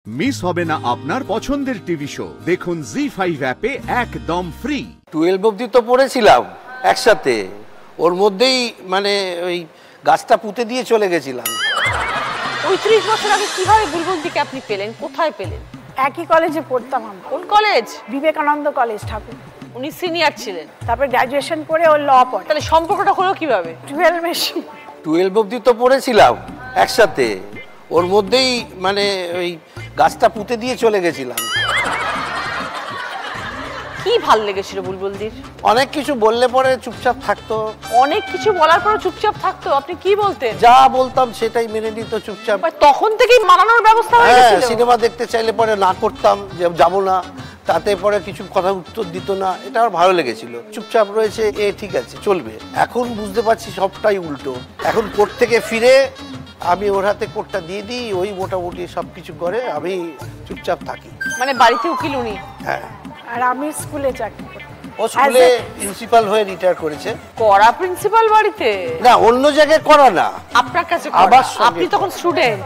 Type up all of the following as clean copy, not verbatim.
Miss হবে না আপনার পছন্দের টিভি শো। দেখুন জি5 অ্যাপে একদম ফ্রি। 12 অবধি তো পড়েছিলাম একসাথে, ওর মধ্যেই মানে ওই গাছটা পুঁতে দিয়ে চলে গেছিলাম। ৩৫ বছর আগে কিভাবে বুলবুলদিকে আপনি পেলেন, কোথায় পেলেন? একই কলেজে পড়তাম আমরা। কোন কলেজ? বিবেকানন্দ কলেজ, ঠাকুর। উনি সিনিয়র ছিলেন, তারপর গ্র্যাজুয়েশন করে ও ল পড়ে। তাহলে সম্পর্কটা হলো কিভাবে? 12 অবধি তো পড়েছিলাম একসাথে, ওর মধ্যেই মানে ওই গাছটা পুঁতে দিয়ে চলে গেছিলাম। কি ভাল লেগেছিল বুলবুলদির? অনেক কিছু বললে পরে চুপচাপ থাকতো। অনেক কিছু বলার পর চুপচাপ থাকতো? আপনি কি বলতেন? যা বলতাম সেটাই মেনে নিত চুপচাপ। তখন থেকেই মানানোর ব্যবস্থা হয়ে গেছিল? সিনেমা দেখতে চাইলে পরে না করতাম যে যাবো না, তাতে পরে কিছু কথা উত্তর দিত না। এটা আমার ভালো লেগেছিল, চুপচাপ রয়েছে, ঠিক আছে চলবে। এখন বুঝতে পারছি সবটাই উল্টো। এখন কোর্ট থেকে ফিরে আমি ওর হাতে কোর্টটা দিয়ে দিই, ওই মোটামুটি সবকিছু করে, আমি চুপচাপ থাকি। মানে বাড়িতে উকিল উনি? হ্যাঁ। আর আমি স্কুলে চাকরি করি। ও স্কুলে প্রিন্সিপাল হয়ে রিটায়ার করেছে। করা প্রিন্সিপাল বাড়িতে? না, অন্য জায়গায় করা না, আপনার কাছে আবার আপনি তখন স্টুডেন্ট।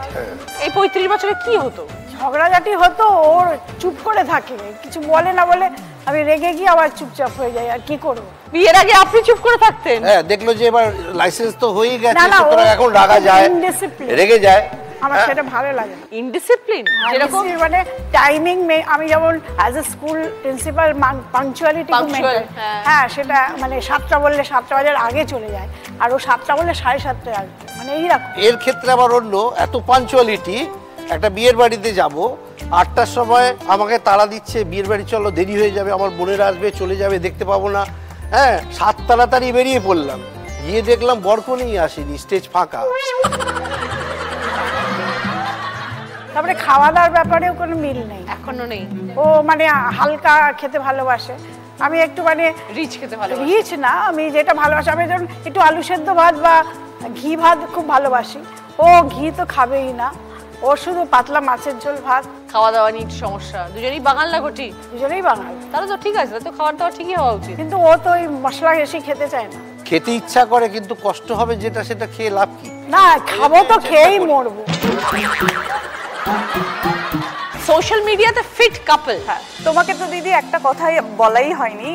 এই ৩৫ বছরে কি হতো? ঝগড়াঝাটি হতো, ওর চুপ করে থাকে, কিছু বলে না বলে আমি রেগে গিয়ে আবার চুপচাপ হয়ে যাই। আর কি করবো? বিয়ের আগে আপনি চুপ করে থাকতেন? হ্যাঁ, দেখলো যে এবার লাইসেন্স তো হয়েই গেছে, সুতরাং এখন রাগা যায়, রেগে যায়। আমার সেটা ভালো লাগে না। ইনডিসিপ্লিন যেরকম, মানে টাইমিং, আমি যেমন as a school principal punctuality, হ্যাঁ সেটা মানে 7টা বললে 7টা বাজার আগে চলে যায়, আর ও 7টা বললে 7:30টায় আসবে, মানে এইরকম। এর ক্ষেত্রে আবার অন্য এত পাঞ্চুয়ালিটি। একটা বিয়ের বাড়িতে যাব, 8টার সময় আমাকে তাড়া দিচ্ছে, বিয়ের বাড়ি চলো, দেরি হয়ে যাবে, আমার বোনেরা আসবে, চলে যাবে, দেখতে পাবো না। হ্যাঁ, 7 তাড়াতাড়ি বেরিয়ে পড়লাম, গিয়ে দেখলাম বরকনেই আসেনি, স্টেজ ফাঁকা। তারপরে খাওয়া দাওয়ার ব্যাপারেও কোনো মিল নেই, এখনো নেই। ও মানে হালকা খেতে ভালোবাসে, আমি একটু মানে রিচ খেতে ভালোবাসি। রিচ না, আমি যেটা ভালোবাসি, আমি যেমন একটু আলু সেদ্ধ ভাত বা ঘি ভাত খুব ভালোবাসি, ও ঘি তো খাবেই না, ও শুধু পাতলা মাছের ঝোল ভাত। খাওয়া দাওয়া নিয়ে একটু সমস্যা, দুজনেই বাঙাল না ঘটি? দুজনেই বাঙাল। তাহলে তো ঠিক আছে, তো খাওয়ার দাওয়া ঠিকই হওয়া উচিত। কিন্তু ও তো ওই মশলা বেশি খেতে চায় না। খেতে ইচ্ছা করে, কিন্তু কষ্ট হবে যেটা, সেটা খেয়ে লাভ কি? না, খাবো তো খেয়েই মরবো। সোশ্যাল মিডিয়াতে ফিট কাপল। হ্যাঁ, তোমাকে তো দিদি একটা কথাই বলাই হয়নি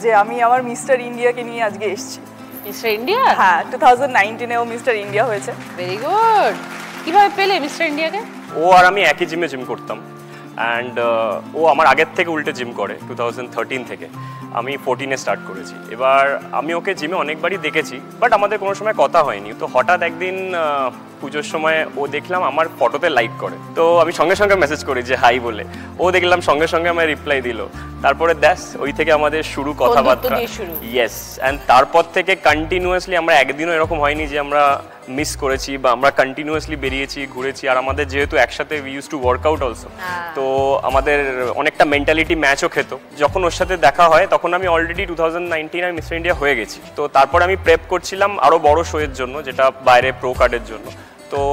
যে আমি আমার মিস্টার ইন্ডিয়াকে নিয়ে আজকে এসেছি। Mister India? হ্যাঁ, 2019-এ ও মিস্টার ইন্ডিয়া হয়েছে। Very good. কিভাবে পেলে মিস্টার ইন্ডিয়াকে? ও আর আমি একই জিমে জিম করতাম, অ্যান্ড ও আমার আগের থেকে উল্টে জিম করে। 2013 থেকে আমি 14-এ স্টার্ট করেছি। এবার আমি ওকে জিমে অনেকবারই দেখেছি, বাট আমাদের কোনো সময় কথা হয়নি। তো হঠাৎ একদিন পুজোর সময় ও দেখলাম আমার ফটোতে লাইক করে, তো আমি সঙ্গে সঙ্গে মেসেজ করি যে হাই বলে। ও দেখলাম সঙ্গে সঙ্গে আমায় রিপ্লাই দিল। তারপরে ওই থেকে আমাদের শুরু কথাবার্তা। ইয়েস, অ্যান্ড তারপর থেকে কন্টিনিউয়াসলি আমরা একদিনও এরকম হয়নি যে আমরা মিস করেছি, বা আমরা কন্টিনিউয়াসলি বেরিয়েছি, ঘুরেছি। আর আমাদের যেহেতু একসাথে we use to workout also, তো আমাদের অনেকটা মেন্টালিটি ম্যাচও খেত। যখন ওর সাথে দেখা হয় তখন আমি অলরেডি 2019 আমি মিস্টার ইন্ডিয়া হয়ে গেছি। তো তারপর আমি প্রেপ করছিলাম আরও বড় শোয়ের জন্য, যেটা বাইরে প্রো কার্ডের জন্য। তো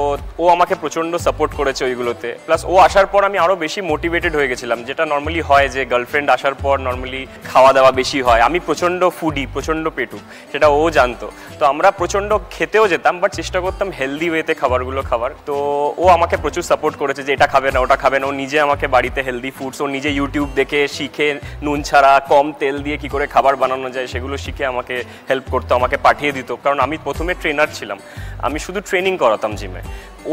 ও আমাকে প্রচণ্ড সাপোর্ট করেছে ওইগুলোতে। প্লাস ও আসার পর আমি আরও বেশি মোটিভেটেড হয়ে গেছিলাম, যেটা নর্মালি হয় যে গার্লফ্রেন্ড আসার পর নর্মালি খাওয়া দাওয়া বেশি হয়। আমি প্রচণ্ড ফুডি, প্রচণ্ড পেটু, সেটা ও জানতো। তো আমরা প্রচণ্ড খেতেও যেতাম, বাট চেষ্টা করতাম হেলদি ওয়েতে খাবারগুলো খাবার। তো ও আমাকে প্রচুর সাপোর্ট করেছে যে এটা খাবে না, ওটা খাবে না। ও নিজে আমাকে বাড়িতে হেলদি ফুডস, ও নিজে ইউটিউব দেখে শিখে নুন ছাড়া কম তেল দিয়ে কী করে খাবার বানানো যায় সেগুলো শিখে আমাকে হেল্প করতো, আমাকে পাঠিয়ে দিত। কারণ আমি প্রথমে ট্রেনার ছিলাম, আমি শুধু ট্রেনিং করাতাম জিমে।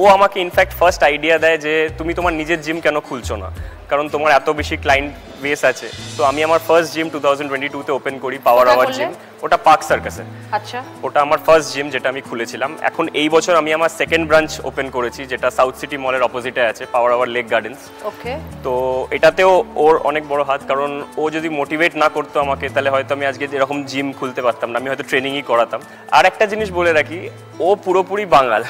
ও আমাকে ইনফ্যাক্ট ফার্স্ট আইডিয়া দেয় যে তুমি তোমার নিজের জিম কেন খুলছো না, কারণ তোমার এত বেশি ক্লায়েন্ট বেস আছে। তো আমি আমার ফার্স্ট জিম 2022-তে ওপেন করি, পাওয়ার আওয়ার জিম। ওটা পার্ক সার্কাসে। আচ্ছা, ওটা আমার ফার্স্ট জিম যেটা আমি খুলেছিলাম। এখন এই বছর আমি আমার সেকেন্ড ব্রাঞ্চ ওপেন করেছি, যেটা সাউথ সিটি মলের অপোজিটে আছে, পাওয়ার আওয়ার লেক গার্ডেন্স। ওকে। তো এটাতেও ওর অনেক বড় হাত, কারণ ও যদি মোটিভেট না করতো আমাকে, তাহলে হয়তো আমি আজকে এরকম জিম খুলতে পারতাম না, আমি হয়তো ট্রেনিংই করাতাম। আর একটা জিনিস বলে রাখি, ও পুরোপুরি বাঙাল,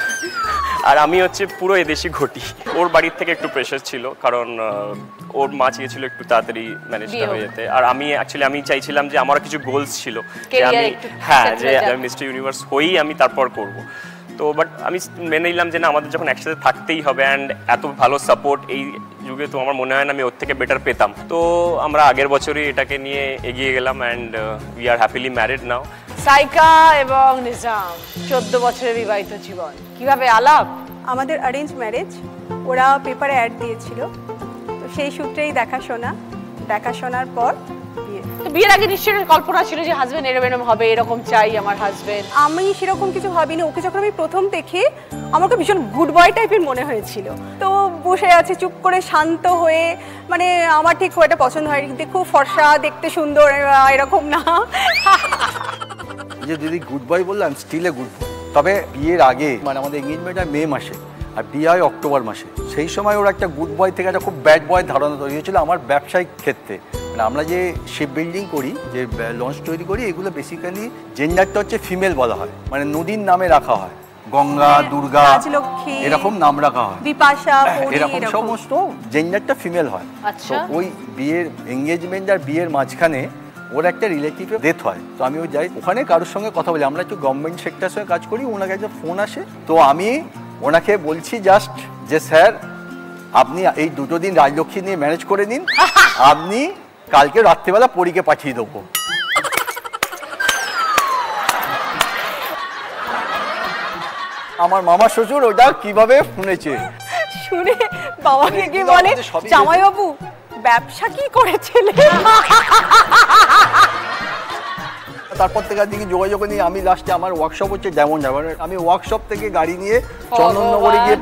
আর আমি হচ্ছে পুরো এদেশি ঘটি। ওর বাড়ির থেকে একটু প্রেশার ছিল, কারণ ওর মা চেয়েছিল একটু তাড়াতাড়ি ম্যানেজটা হয়ে যেতে। আর আমি চাইছিলাম যে আমার কিছু গোলস ছিল, যে আমি মিস্টার ইউনিভার্স হয়েই আমি তারপর করব। তো বাট আমি মেনে নিলাম যে না, আমাদের যখন একসাথে থাকতেই হবে, অ্যান্ড এত ভালো সাপোর্ট এই যুগে, তো আমার মনে হয় না আমি ওর থেকে বেটার পেতাম। তো আমরা আগের বছরই এটাকে নিয়ে এগিয়ে গেলাম, and we are happily married now. Saika এবং নিজাম 14 বছরের বিবাহিত জীবন, কিভাবে আলাপ? আমাদের অ্যারেঞ্জ ম্যারেজ। ও ওরা পেপারে অ্যাড দিয়েছিল, তো সেই সূত্রেই দেখাশোনার পর বিয়ে। তো বিয়ের আগে নিশ্চয়ই কল্পনা ছিল যে হাজবেন্ড এরকম হবে, এরকম চাই আমার হাজবেন্ড? আমি সেরকম কিছু ভাবিনি। ওকে যখন আমি প্রথম দেখি আমাকে ভীষণ গুড বয় টাইপের মনে হয়েছিল। তো বসে আছে চুপ করে শান্ত হয়ে, মানে আমার ঠিক খুব একটা পছন্দ হয়নি, খুব ফর্সা, দেখতে সুন্দর, এরকম না। যে দিদি গুড বয় বললাম, স্টিলে গুড বয়। তবে বিয়ের আগে মানে আমাদের এঙ্গেজমেন্ট হয় মে মাসে আর বিয়ে হয় অক্টোবর মাসে। সেই সময় ওর একটা গুড বয় থেকে একটা খুব ব্যাড বয় ধারণা তৈরি হয়েছিল আমার ব্যবসায়িক ক্ষেত্রে। মানে আমরা যে শিপ বিল্ডিং করি, যে লঞ্চ তৈরি করি, এগুলো বেসিক্যালি জেন্ডারটা হচ্ছে ফিমেল বলা হয়, মানে নদীর নামে রাখা হয়, গঙ্গা, দুর্গা, রাজলক্ষ্মী এরকম নাম রাখা হয়, বিপাশা, এরকম সমস্ত জেন্ডারটা ফিমেল হয়। তো ওই বিয়ের এঙ্গেজমেন্ট আর বিয়ের মাঝখানে ওর একটা রিলেটিভের ডেথ হয়। তো আমি ওই যাই, ওখানে কারোর সঙ্গে কথা বলি, আমরা একটু গভর্নমেন্ট সেক্টরের সঙ্গে কাজ করি, ওনাকে একটা ফোন আসে। তো আমি ওনাকে বলছি জাস্ট যে স্যার আপনি এই 2 দিন রাজলক্ষ্মী নিয়ে ম্যানেজ করে নিন, আপনি কালকে রাত্রিবেলা পরীকে পাঠিয়ে দেবো। আমার মামা শ্বশুর ওটা কিভাবে শুনেছে, শুনে বাবাকে গিয়ে বলে জামাইবাবু ব্যবসা কি করেছিলে। তারপর থেকে দিকে যোগাযোগ নিয়ে আমি লাস্টে আমার ওয়ার্কশপ হচ্ছে ডায়মন্ড হারবার, আমি ওয়ার্কশপ থেকে গাড়ি নিয়ে চন্দননগরে গিয়ে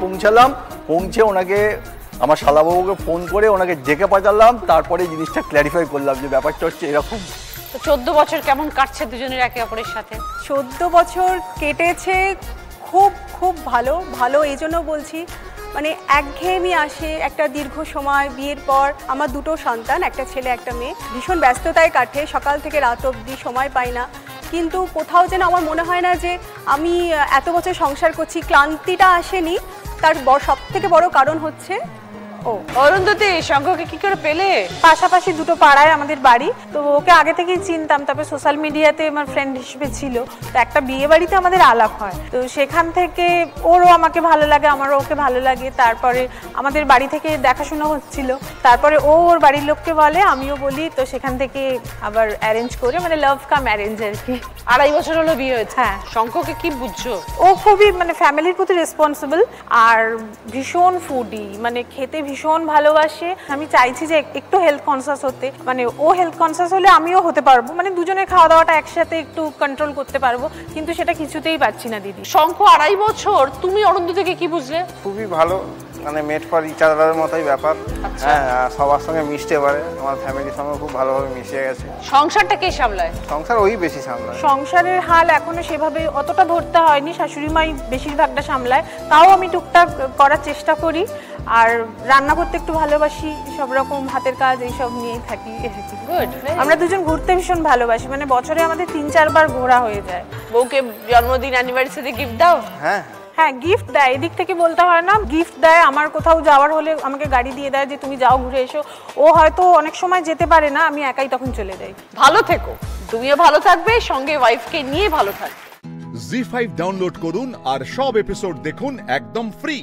পৌঁছে ওনাকে আমার শালাবাবুকে ফোন করে ওনাকে ডেকে পাঠালাম। তারপরে জিনিসটা ক্ল্যারিফাই করলাম যে ব্যাপারটা হচ্ছে এরকম। তো 14 বছর কেমন কাটছে দুজনের একে অপরের সাথে? 14 বছর কেটেছে খুব খুব ভালো। এই জন্য বলছি, মানে একঘেয়েমি আসে একটা দীর্ঘ সময় বিয়ের পর। আমার 2টো সন্তান, একটা ছেলে একটা মেয়ে, ভীষণ ব্যস্ততায় কাটে, সকাল থেকে রাত অবধি সময় পাই না। কিন্তু কোথাও যেন আমার মনে হয় না যে আমি এত বছর সংসার করছি ক্লান্তিটা আসেনি। তার সব থেকে বড় কারণ হচ্ছে অরুন্ধতী, শঙ্করকে কি করে পেলে? পাশাপাশি 2টো পাড়ায় আমাদের বাড়ি, তো ওকে আগে থেকেই চিনতাম, তারপরে সোশ্যাল মিডিয়াতে আমার ফ্রেন্ড হিসেবে ছিল। তো একটা বিয়ে বাড়িতে আমাদের আলাপ হয়, তো সেখান থেকে ওরও আমাকে ভালো লাগে, আমারও ওকে ভালো লাগে। তারপরে আমাদের বাড়ি থেকে দেখাশোনা হচ্ছিল, তারপরে ও ওর বাড়ির লোককে বলে, আমিও বলি, তো সেখান থেকে আবার অ্যারেঞ্জ করে, মানে লাভ কাম অ্যারেঞ্জ আর কি। 2.5 বছর হলো বিয়ে হয়েছে। হ্যাঁ। শঙ্করকে কি বুঝছো? ও খুবই মানে ফ্যামিলির প্রতি রেসপন্সিবল আর ভীষণ ফুডি, মানে খেতে ভীষণ ভালোবাসে। আমি চাইছি যে একটু হেলথ কনসিয়াস হতে, মানে ও হেলথ কনসিয়াস হলে আমিও হতে পারবো, মানে দুজনের খাওয়া দাওয়াটা একসাথে একটু কন্ট্রোল করতে পারবো, কিন্তু সেটা কিছুতেই পারছি না দিদি। শঙ্খ 2.5 বছর, তুমি অরুন্ধতীকে কি বুঝলে? খুবই ভালো, মানে মেট ফর ইচ আদারের মতোই ব্যাপার। হ্যাঁ, সবার সঙ্গে মিশতে পারে, আমার ফ্যামিলির সঙ্গে খুব ভালোভাবে মিশে গেছে। সংসারটা কে সামলায়? সংসার ওই বেশি সামলায়। সংসারের হাল এখনো সেভাবে অতটা ধরতে হয়নি, শাশুড়ি মাই বেশিরভাগটা সামলায়, তাও আমি টুকটাক করার চেষ্টা করি। আর রান্না করতে একটু ভালোবাসি, সব রকম হাতের কাজ এইসব নিয়েই থাকি। গুড। আমরা দুজন ঘুরতে ভীষণ ভালোবাসি, মানে বছরে আমাদের 3-4 বার ঘোরা হয়ে যায়। বউকে জন্মদিন অ্যানিভার্সারি গিফট দাও? হ্যাঁ হ্যাঁ, গিফট দেয়, এদিক থেকে বলতে হয় না, গিফট দেয়। আমার কোথাও যাওয়ার হলে আমাকে গাড়ি দিয়ে দেয় যে তুমি যাও ঘুরে এসো। ও হয়তো অনেক সময় যেতে পারে না, আমি একাই তখন চলে যাই। ভালো থেকো, তুমিও ভালো থাকবে, সঙ্গে ওয়াইফকে নিয়ে ভালো থাকবে। জি5 ডাউনলোড করুন আর সব এপিসোড দেখুন একদম ফ্রি।